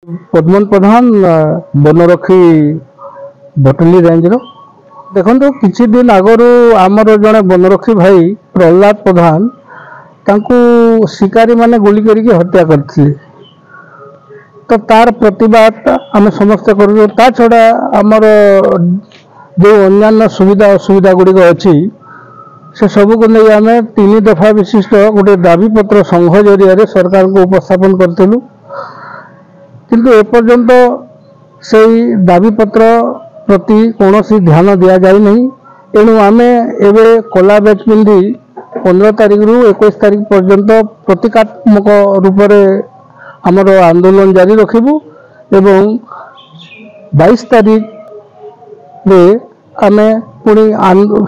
पद्मन प्रधान बनरक्षी Bhatli range रो देखो किछि दिन आगरू आमर जड़े बनरक्षी भाई प्रहलाद प्रधान तांकू शिकारी माने गुली करिके हत्या करथिले। तो तार प्रतिवाद आम समस्त करू। ता छड़ा आमर जो अन्य सुविधा असुविधा गुड़िक अच्छी से सब को नहीं आम 3 दफा विशिष्ट गोटे दाबी पत्र संघ जरिया सरकार को उपस्थापन करूँ, किंतु एपर्यंत से दाबी पत्र प्रति कौन ध्यान दि जाए नहीं। एणु आम एवं कला बैच पिंधि 15 तारिख रु 21 तारिख पर्यंत प्रतीकात्मक रूप से आमर आंदोलन जारी रखिबू एवं 22 तारिख रे आम पुणी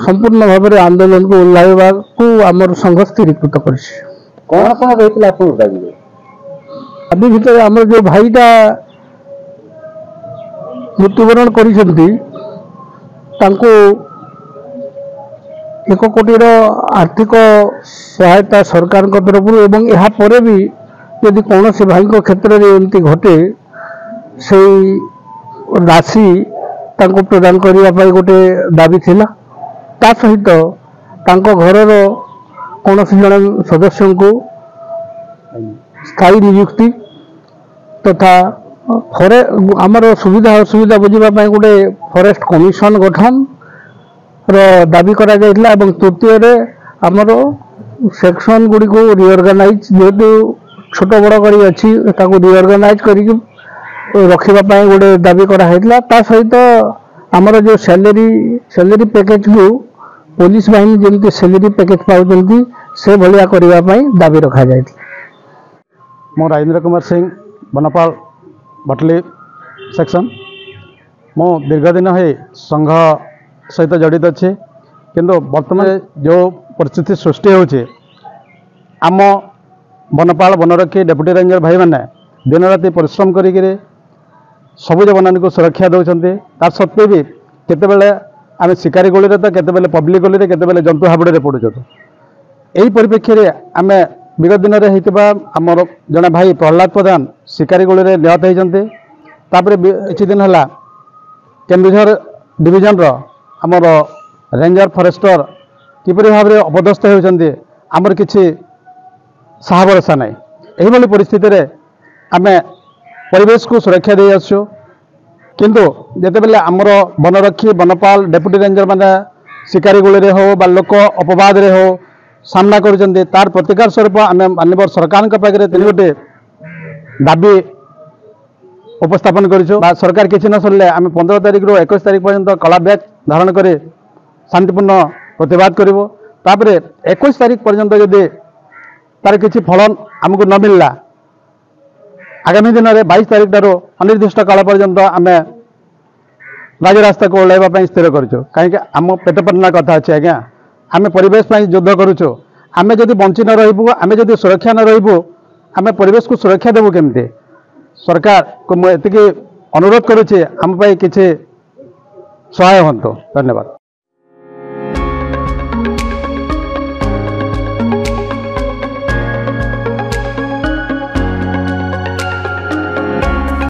संपूर्ण भाव में आंदोलन को ओह्लैवा को आमर संघ स्थिरीकृत कर। कौन कौन रही अभी भितर आमर जो भाईटा मृत्युवरण करिसेंती तांको 1 कोटी आर्थिक सहायता सरकार तरफ एवं यह पर भी यदि कौन से भाई क्षेत्र में एमती घटे से राशि तांको प्रदान करने गोटे दाबी थिला। ता सहित तांको घरर कौन जन सदस्य को स्थायी नियुक्ति तथा आमर सुविधा असुविधा बुझापी गोटे फॉरेस्ट कमिशन गठन दाबी करा जायतिला। एवं तृतीय आमर सेक्शन गुड़ी को रिअर्गानाइज जेहेतु छोट बड़ करी अच्छी ताको रिअर्गानाइज करी रखापी गोटे दाबी कराइला। ता सहित आमर जो सैलरी पैकेज को पुलिस बाहिनी जमी सैलरी पैकेज पाँच से भाया करने दाबी रखा जाए। मो राजेंद्र कुमार सिंह बनपाल भटली सेक्शन मो दीर्घ दिन है संघ सहित जड़ित अच्छे, किंतु वर्तमान जो परिस्थिति सृष्टि होचे आम बनपाल बनरक्षी डेप्यूटी रेंजर भाई मैंने दिन राति परिश्रम करी सबुज बनानी को सुरक्षा दौरान ता सत्वे भी केतेबेले आम शिकारी गोली तो केतेबेले पब्लिक गोली केतेबेले जंतु हाबुड़े पड़ुछ। यही परिप्रेक्षी में आम विगत दिन में आमर जड़े भाई प्रहलाद प्रधान शिकारी गोली निहत होते किछि दिन है केन्दुझर डिविजन आमर रेंजर फॉरेस्टर किपरि भाव में अपदस्थ होती आमर किछि साहा भरोसा ना। यही परिस्थिति आम परिवेश को सुरक्षा दे आसु, किंतु जितेबले आमर बनरक्षी बनपाल डेप्यूटी रेंजर माने शिकारी गोली हो बा लोक अपवाद हो सामना कर तार प्रतिकार स्वरूप आम माननीय सरकार पाखे 3 गोटे दाबी उपस्थापन करूँ। सरकार किसी न सर आम 15 तारिख रु 21 तारिख पर्यंत कला बैच धारण कर शांतिपूर्ण प्रतिवाद करूँ। 21 तारिख पर्यंत जदि तार किसी फल आमको न मिलला आगामी दिन में 22 तारिख ठार अनिर्दिष्ट काल पर्यंत आम राजरास्ता को ओह्लैवा स्थिर करूँ। कहीं आम पेट पाटना कथा अच्छे आज्ञा आम परिवेश युद्ध करूँ। आम जदि बंची न रही आम जदि सुरक्षा न रही आम परिवेश को सुरक्षा देवु केमती। सरकार को मुझे अनुरोध करुचे आम किसी सहाय हूँ। धन्यवाद।